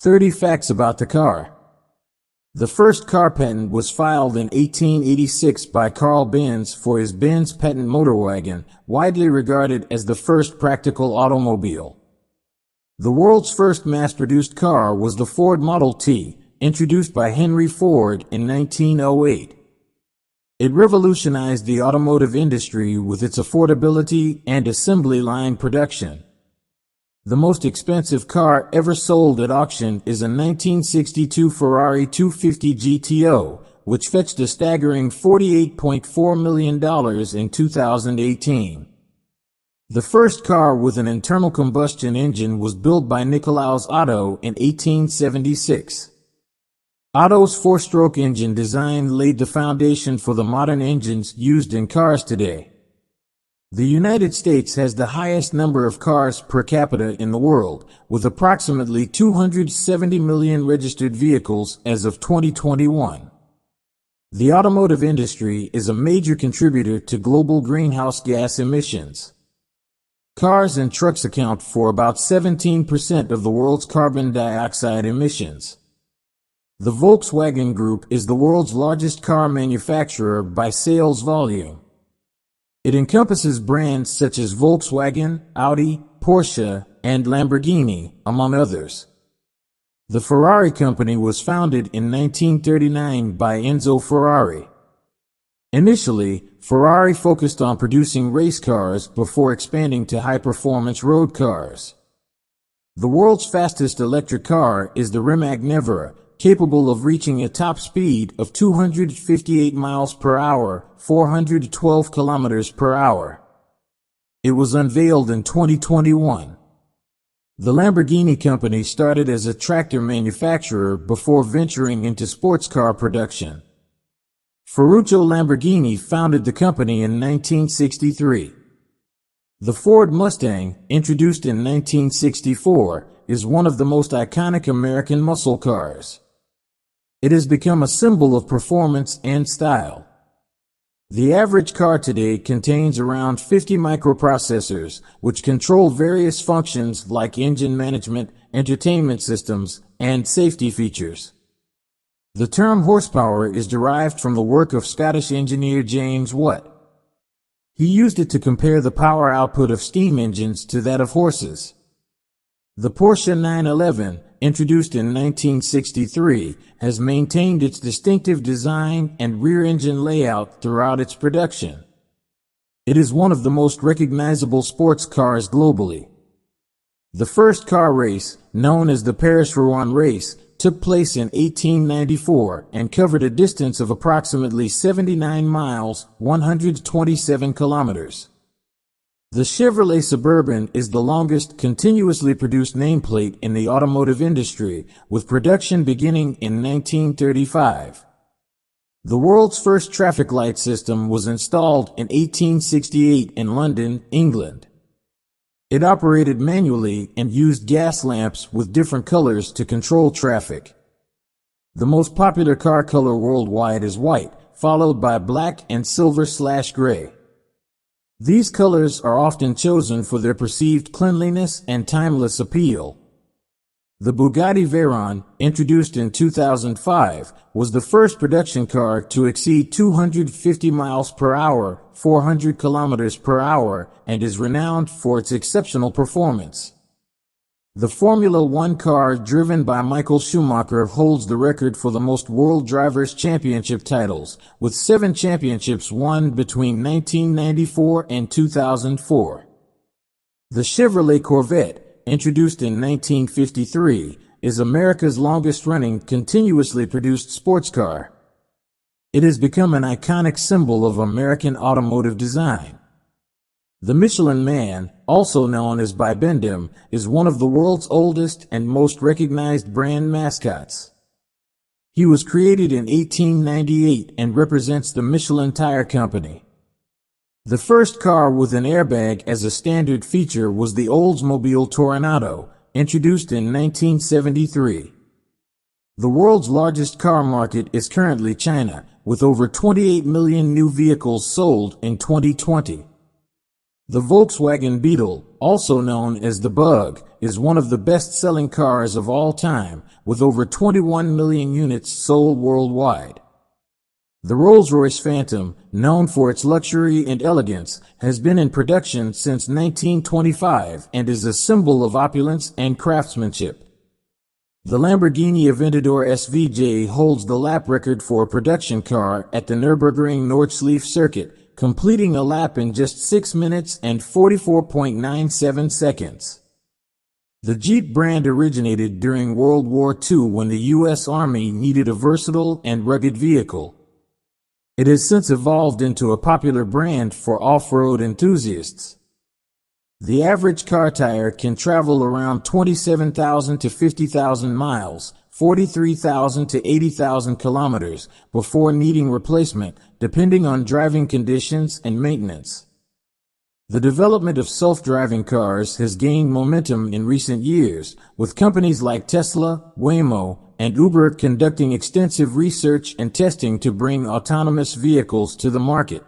30 facts about the car. The first car patent was filed in 1886 by Carl Benz for his Benz patent motorwagon, widely regarded as the first practical automobile. The world's first mass-produced car was the Ford Model T, introduced by Henry Ford in 1908. It revolutionized the automotive industry with its affordability and assembly line production. The most expensive car ever sold at auction is a 1962 Ferrari 250 GTO, which fetched a staggering $48.4 million in 2018. The first car with an internal combustion engine was built by Nikolaus Otto in 1876. Otto's four-stroke engine design laid the foundation for the modern engines used in cars today. The United States has the highest number of cars per capita in the world, with approximately 270 million registered vehicles as of 2021. The automotive industry is a major contributor to global greenhouse gas emissions. Cars and trucks account for about 17% of the world's carbon dioxide emissions. The Volkswagen Group is the world's largest car manufacturer by sales volume. It encompasses brands such as Volkswagen, Audi, Porsche, and Lamborghini, among others. The Ferrari company was founded in 1939 by Enzo Ferrari. Initially, Ferrari focused on producing race cars before expanding to high-performance road cars. The world's fastest electric car is the Rimac Nevera, capable of reaching a top speed of 258 miles per hour, 412 kilometers per hour. It was unveiled in 2021. The Lamborghini company started as a tractor manufacturer before venturing into sports car production. Ferruccio Lamborghini founded the company in 1963. The Ford Mustang, introduced in 1964, is one of the most iconic American muscle cars. It has become a symbol of performance and style. The average car today contains around 50 microprocessors, which control various functions like engine management, entertainment systems, and safety features. The term horsepower is derived from the work of Scottish engineer James Watt. He used it to compare the power output of steam engines to that of horses. The Porsche 911, introduced in 1963, has maintained its distinctive design and rear-engine layout throughout its production. It is one of the most recognizable sports cars globally. The first car race, known as the Paris-Rouen race, took place in 1894 and covered a distance of approximately 79 miles, 127 kilometers. The Chevrolet Suburban is the longest continuously produced nameplate in the automotive industry, with production beginning in 1935. The world's first traffic light system was installed in 1868 in London, England. It operated manually and used gas lamps with different colors to control traffic. The most popular car color worldwide is white, followed by black and silver/gray. These colors are often chosen for their perceived cleanliness and timeless appeal. The Bugatti Veyron, introduced in 2005, was the first production car to exceed 250 miles per hour, 400 kilometers per hour, and is renowned for its exceptional performance. The Formula One car driven by Michael Schumacher holds the record for the most World Drivers' Championship titles, with 7 championships won between 1994 and 2004. The Chevrolet Corvette, introduced in 1953, is America's longest-running continuously produced sports car. It has become an iconic symbol of American automotive design. The Michelin Man, also known as Bibendum, is one of the world's oldest and most recognized brand mascots. He was created in 1898 and represents the Michelin Tire Company. The first car with an airbag as a standard feature was the Oldsmobile Toronado, introduced in 1973. The world's largest car market is currently China, with over 28 million new vehicles sold in 2020. The Volkswagen Beetle, also known as the Bug, is one of the best-selling cars of all time, with over 21 million units sold worldwide. The Rolls-Royce Phantom, known for its luxury and elegance, has been in production since 1925 and is a symbol of opulence and craftsmanship. The Lamborghini Aventador SVJ holds the lap record for a production car at the Nürburgring Nordschleife circuit, completing a lap in just 6 minutes and 44.97 seconds. The Jeep brand originated during World War II when the U.S. Army needed a versatile and rugged vehicle. It has since evolved into a popular brand for off-road enthusiasts. The average car tire can travel around 27,000 to 50,000 miles, 43,000 to 80,000 kilometers, before needing replacement, depending on driving conditions and maintenance. The development of self-driving cars has gained momentum in recent years, with companies like Tesla, Waymo, and Uber conducting extensive research and testing to bring autonomous vehicles to the market.